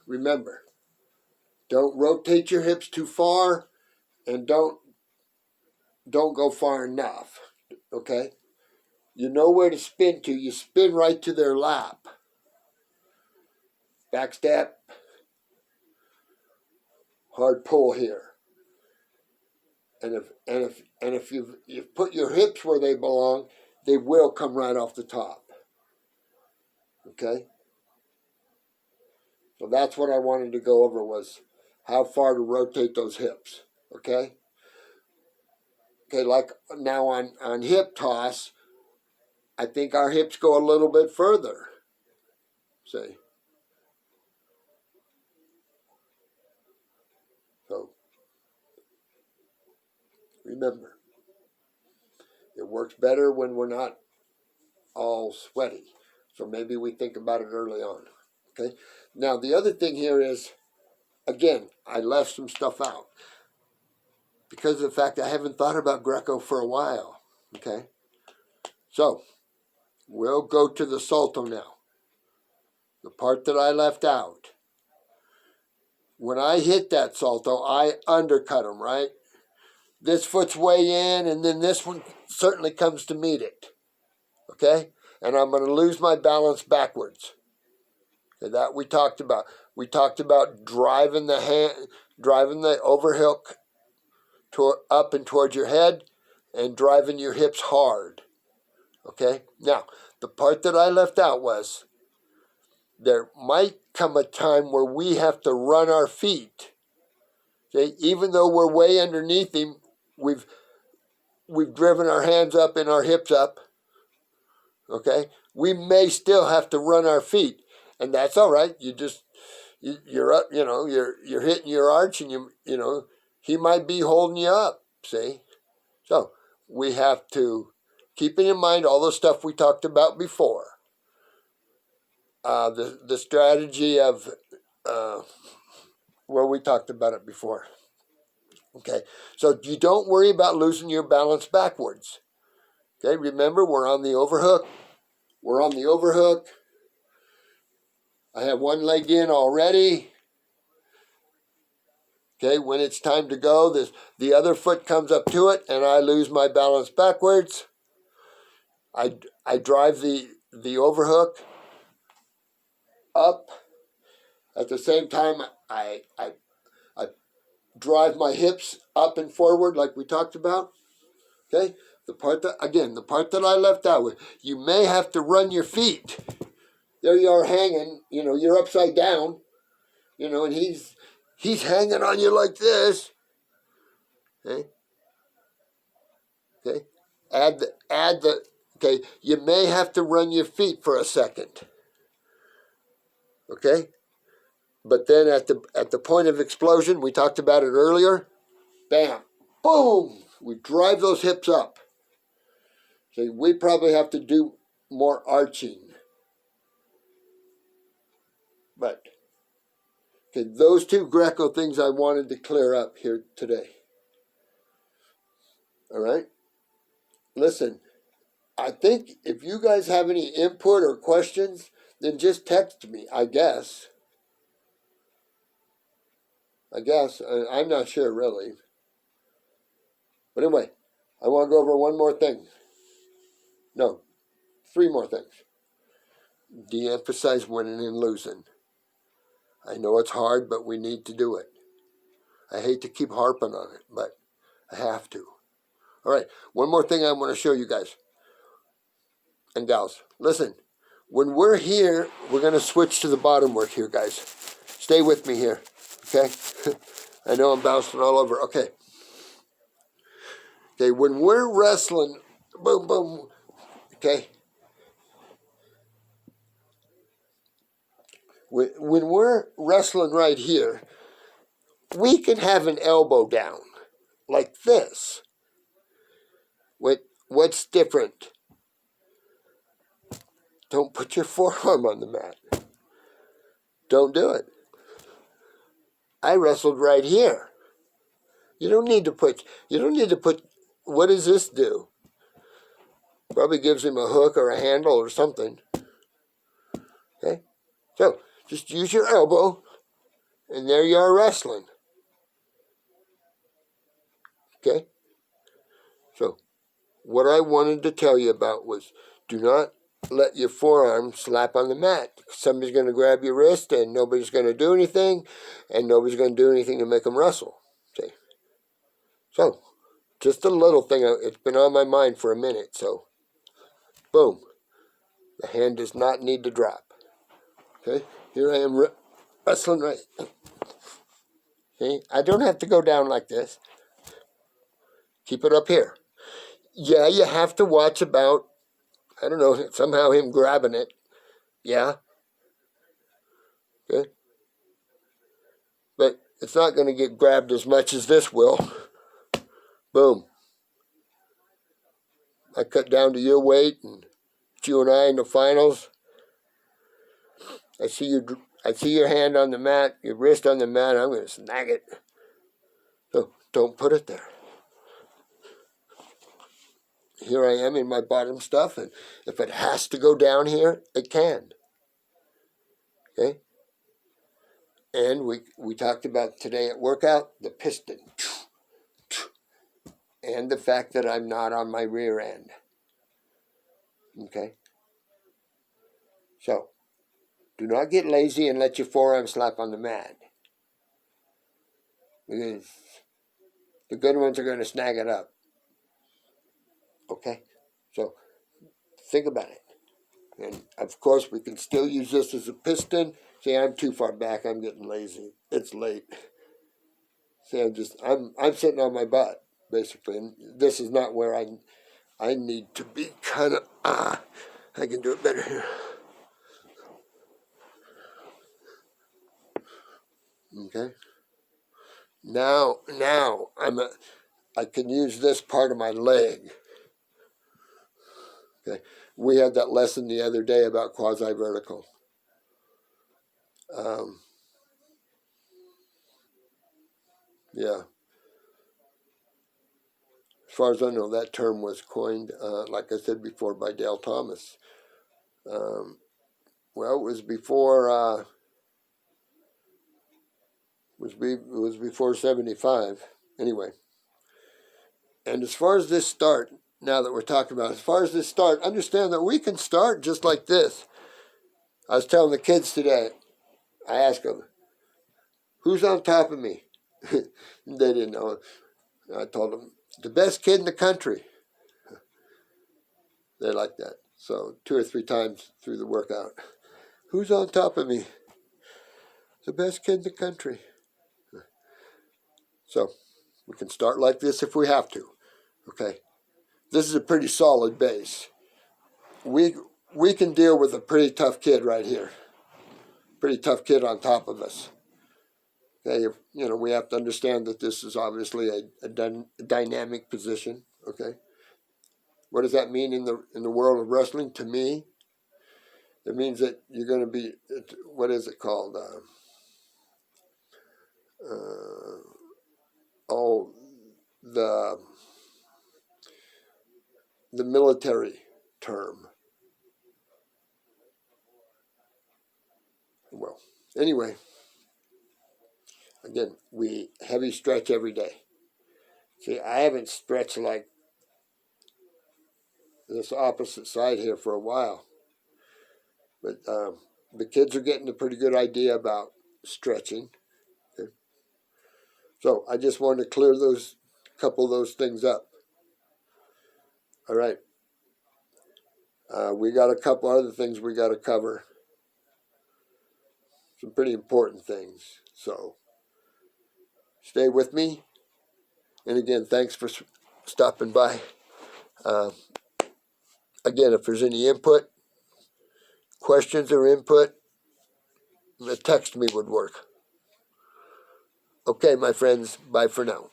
remember, don't rotate your hips too far, and don't go far enough. Okay? You know where to spin to. You spin right to their lap. Back step. Hard pull here. And if you've put your hips where they belong, they will come right off the top. Okay? So that's what I wanted to go over, was how far to rotate those hips. Okay? Okay, like now on hip toss, I think our hips go a little bit further. See? So, remember, it works better when we're not all sweaty. So maybe we think about it early on. Okay? Now, the other thing here is, again, I left some stuff out because of the fact I haven't thought about Greco for a while. Okay? So, we'll go to the salto now. The part that I left out. When I hit that salto, I undercut him, right? This foot's way in, and then this one certainly comes to meet it. Okay? And I'm going to lose my balance backwards. Okay, that we talked about. We talked about driving the overhook up and towards your head, and driving your hips hard. Okay? Now, the part that I left out was, there might come a time where we have to run our feet. Okay? Even though we're way underneath him, we've driven our hands up and our hips up. Okay? We may still have to run our feet, and that's all right. You're up, you're hitting your arch, and he might be holding you up. See? So we have to keep in mind all the stuff we talked about before. The strategy of, we talked about it before. Okay, so you don't worry about losing your balance backwards. Okay, remember, we're on the overhook. We're on the overhook. I have one leg in already. Okay, when it's time to go, the other foot comes up to it, and I lose my balance backwards. I drive the overhook up. At the same time, I drive my hips up and forward like we talked about. Okay? The part that I left out with, you may have to run your feet. There you are hanging, you're upside down, and he's hanging on you like this. Okay? Okay? Okay, you may have to run your feet for a second. Okay? But then at the point of explosion, we talked about it earlier, bam, boom, we drive those hips up. So we probably have to do more arching. But, okay, those two Greco things I wanted to clear up here today. All right? Listen, I think if you guys have any input or questions, then just text me, I guess. I'm not sure, really. But anyway, I want to go over one more thing. No, 3 more things. De-emphasize winning and losing. I know it's hard, but we need to do it. I hate to keep harping on it, but I have to. All right, one more thing I want to show you guys and gals. Listen, when we're here, we're going to switch to the bottom work here, guys. Stay with me here, okay? I know I'm bouncing all over. Okay. Okay, when we're wrestling, boom, boom, okay? When we're wrestling right here, we can have an elbow down like this. What's different? Don't put your forearm on the mat. Don't do it. I wrestled right here. You don't need to put, what does this do? Probably gives him a hook or a handle or something. Okay? So, just use your elbow and there you are wrestling. Okay? So, what I wanted to tell you about was do not let your forearm slap on the mat. Somebody's going to grab your wrist and nobody's going to do anything, and nobody's going to do anything to make them wrestle. Okay? So, just a little thing. It's been on my mind for a minute. So, boom. The hand does not need to drop. Okay? Here I am wrestling right. Okay? I don't have to go down like this. Keep it up here. Yeah, you have to watch about, I don't know, somehow him grabbing it. Yeah. Okay. But it's not going to get grabbed as much as this will. Boom. I cut down to your weight, and it's you and I in the finals. I see your hand on the mat, your wrist on the mat. I'm going to snag it. So don't put it there. Here I am in my bottom stuff, and if it has to go down here, it can. Okay? And we talked about today at workout, the piston. And the fact that I'm not on my rear end. Okay? So, do not get lazy and let your forearm slap on the mat. Because the good ones are going to snag it up. Okay? So, think about it. And, of course, we can still use this as a piston. See, I'm too far back. I'm getting lazy. It's late. See, I'm sitting on my butt, basically. And this is not where I need to be kind of, I can do it better here. Okay? Now, I can use this part of my leg. Okay? We had that lesson the other day about quasi-vertical. Yeah. As far as I know, that term was coined, like I said before, by Dale Thomas. Well, it was before. It was before 75. Anyway. And as far as this start, now that we're talking about, as far as this start, understand that we can start just like this. I was telling the kids today, I asked them, who's on top of me? They didn't know. I told them, the best kid in the country. They like that. So 2 or 3 times through the workout. Who's on top of me? The best kid in the country. So we can start like this if we have to. Okay. This is a pretty solid base. We can deal with a pretty tough kid right here. Pretty tough kid on top of us. Okay, we have to understand that this is obviously a dynamic position. Okay, what does that mean in the world of wrestling? To me, it means that you're going to be, what is it called? The military term. Well, anyway. Again, we heavy stretch every day. See, I haven't stretched like this opposite side here for a while. But the kids are getting a pretty good idea about stretching. Okay? So I just wanted to clear couple of those things up. All right. We got a couple other things we got to cover. Some pretty important things. So stay with me. And again, thanks for stopping by. Again, if there's any input, questions or input, the text me would work. Okay, my friends, bye for now.